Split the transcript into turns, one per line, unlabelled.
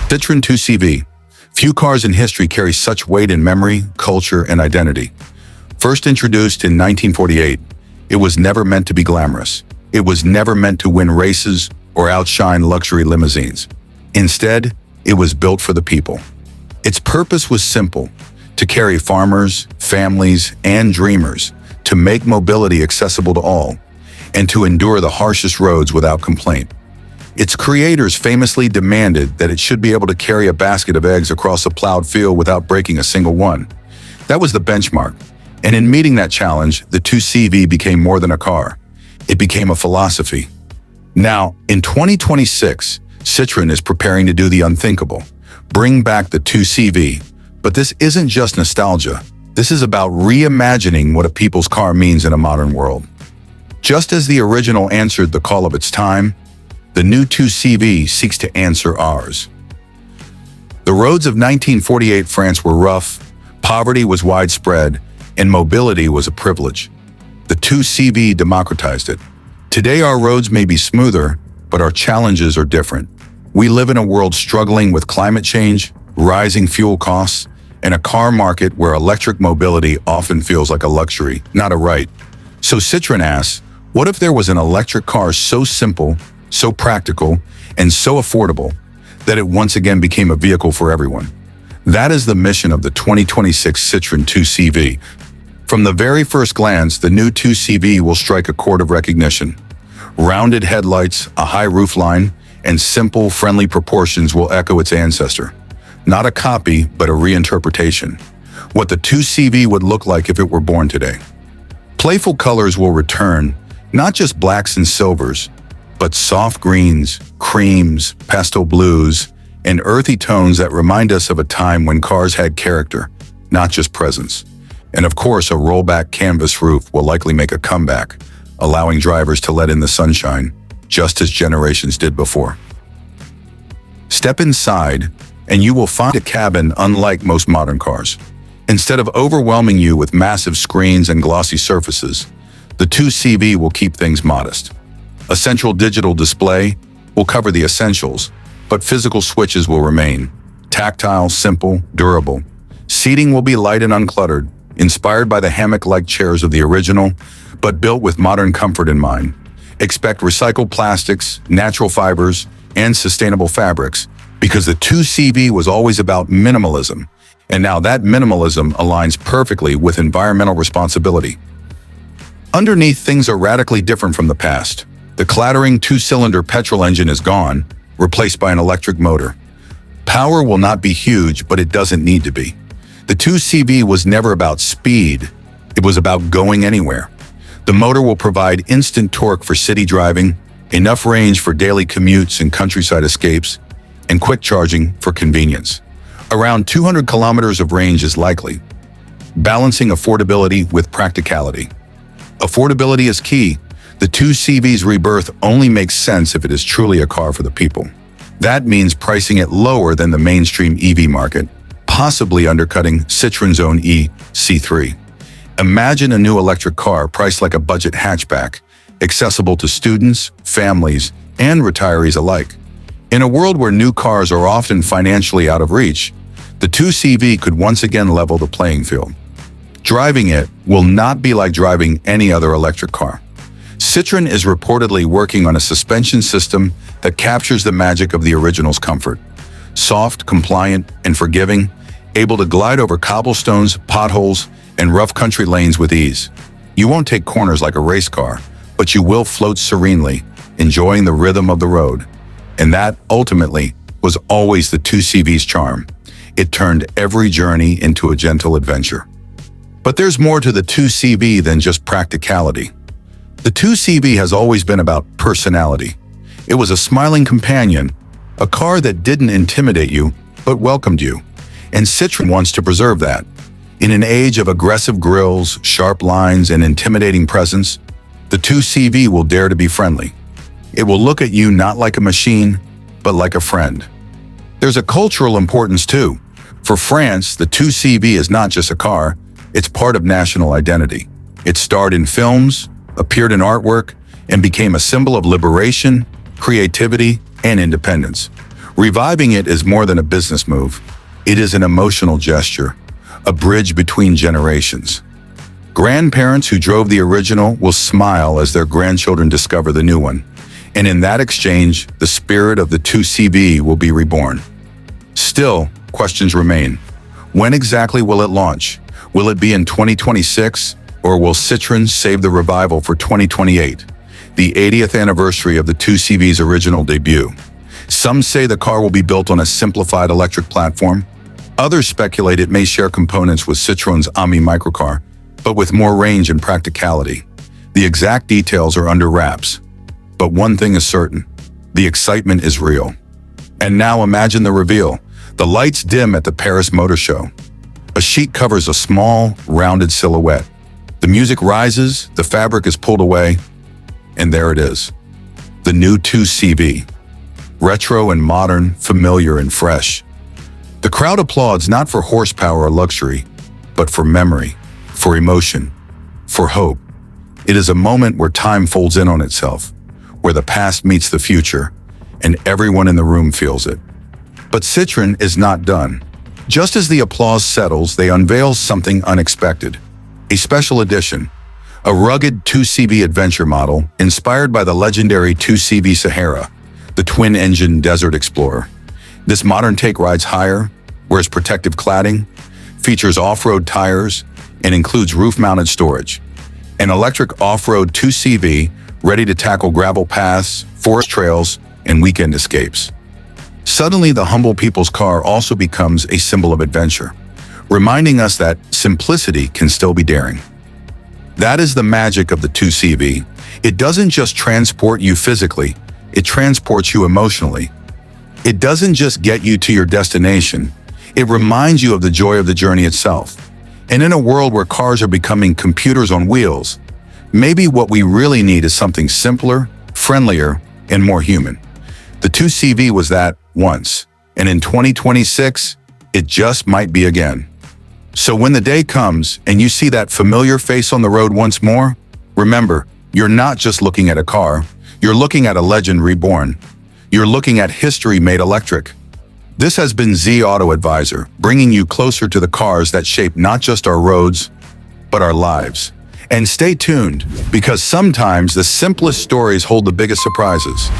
Citroen 2CV. Few cars in history carry such weight in memory, culture, and identity. First introduced in 1948, it was never meant to be glamorous. It was never meant to win races or outshine luxury limousines. Instead, it was built for the people. Its purpose was simple: to carry farmers, families, and dreamers, to make mobility accessible to all, and to endure the harshest roads without complaint. Its creators famously demanded that it should be able to carry a basket of eggs across a plowed field without breaking a single one. That was the benchmark, and in meeting that challenge, the 2CV became more than a car. It became a philosophy. Now, in 2026, Citroën is preparing to do the unthinkable: bring back the 2CV. But this isn't just nostalgia. This is about reimagining what a people's car means in a modern world. Just as the original answered the call of its time, the new 2CV seeks to answer ours. The roads of 1948 France were rough, poverty was widespread, and mobility was a privilege. The 2CV democratized it. Today our roads may be smoother, but our challenges are different. We live in a world struggling with climate change, rising fuel costs, and a car market where electric mobility often feels like a luxury, not a right. So Citroën asks, what if there was an electric car so simple, so practical, and so affordable that it once again became a vehicle for everyone? That is the mission of the 2026 Citroën 2CV. From the very first glance, the new 2CV will strike a chord of recognition. Rounded headlights, a high roofline, and simple, friendly proportions will echo its ancestor. Not a copy, but a reinterpretation. What the 2CV would look like if it were born today. Playful colors will return, not just blacks and silvers, but soft greens, creams, pastel blues, and earthy tones that remind us of a time when cars had character, not just presence. And of course, a rollback canvas roof will likely make a comeback, allowing drivers to let in the sunshine, just as generations did before. Step inside, and you will find a cabin unlike most modern cars. Instead of overwhelming you with massive screens and glossy surfaces, the 2CV will keep things modest. A central digital display will cover the essentials, but physical switches will remain. Tactile, simple, durable. Seating will be light and uncluttered, inspired by the hammock-like chairs of the original, but built with modern comfort in mind. Expect recycled plastics, natural fibers, and sustainable fabrics, because the 2CV was always about minimalism, and now that minimalism aligns perfectly with environmental responsibility. Underneath, things are radically different from the past. The clattering two-cylinder petrol engine is gone, replaced by an electric motor. Power will not be huge, but it doesn't need to be. The 2CV was never about speed, it was about going anywhere. The motor will provide instant torque for city driving, enough range for daily commutes and countryside escapes, and quick charging for convenience. Around 200 kilometers of range is likely, balancing affordability with practicality. Affordability is key. The 2CV's rebirth only makes sense if it is truly a car for the people. That means pricing it lower than the mainstream EV market, possibly undercutting Citroen's own C3. Imagine a new electric car priced like a budget hatchback, accessible to students, families, and retirees alike. In a world where new cars are often financially out of reach, the 2CV could once again level the playing field. Driving it will not be like driving any other electric car. Citroën is reportedly working on a suspension system that captures the magic of the original's comfort. Soft, compliant, and forgiving, able to glide over cobblestones, potholes, and rough country lanes with ease. You won't take corners like a race car, but you will float serenely, enjoying the rhythm of the road. And that, ultimately, was always the 2CV's charm. It turned every journey into a gentle adventure. But there's more to the 2CV than just practicality. The 2CV has always been about personality. It was a smiling companion, a car that didn't intimidate you, but welcomed you. And Citroën wants to preserve that. In an age of aggressive grills, sharp lines, and intimidating presence, the 2CV will dare to be friendly. It will look at you not like a machine, but like a friend. There's a cultural importance too. For France, the 2CV is not just a car, it's part of national identity. It starred in films, appeared in artwork, and became a symbol of liberation, creativity, and independence. Reviving it is more than a business move. It is an emotional gesture, a bridge between generations. Grandparents who drove the original will smile as their grandchildren discover the new one. And in that exchange, the spirit of the 2CV will be reborn. Still, questions remain. When exactly will it launch? Will it be in 2026, or will Citroën save the revival for 2028, the 80th anniversary of the 2CV's original debut? Some say the car will be built on a simplified electric platform. Others speculate it may share components with Citroën's Ami microcar, but with more range and practicality. The exact details are under wraps. But one thing is certain, the excitement is real. And now imagine the reveal. The lights dim at the Paris Motor Show. A sheet covers a small, rounded silhouette. The music rises, the fabric is pulled away, and there it is. The new 2CV. Retro and modern, familiar and fresh. The crowd applauds not for horsepower or luxury, but for memory, for emotion, for hope. It is a moment where time folds in on itself, where the past meets the future, and everyone in the room feels it. But Citroën is not done. Just as the applause settles, they unveil something unexpected. A special edition, a rugged 2CV adventure model inspired by the legendary 2CV Sahara, the twin-engine desert explorer. This modern take rides higher, wears protective cladding, features off-road tires, and includes roof-mounted storage. An electric off-road 2CV ready to tackle gravel paths, forest trails, and weekend escapes. Suddenly, the humble people's car also becomes a symbol of adventure, reminding us that simplicity can still be daring. That is the magic of the 2CV. It doesn't just transport you physically, it transports you emotionally. It doesn't just get you to your destination, it reminds you of the joy of the journey itself. And in a world where cars are becoming computers on wheels, maybe what we really need is something simpler, friendlier, and more human. The 2CV was that once, and in 2026, it just might be again. So when the day comes and you see that familiar face on the road once more, remember, you're not just looking at a car, you're looking at a legend reborn. You're looking at history made electric. This has been Z Auto Advisor, bringing you closer to the cars that shape not just our roads, but our lives. And stay tuned, because sometimes the simplest stories hold the biggest surprises.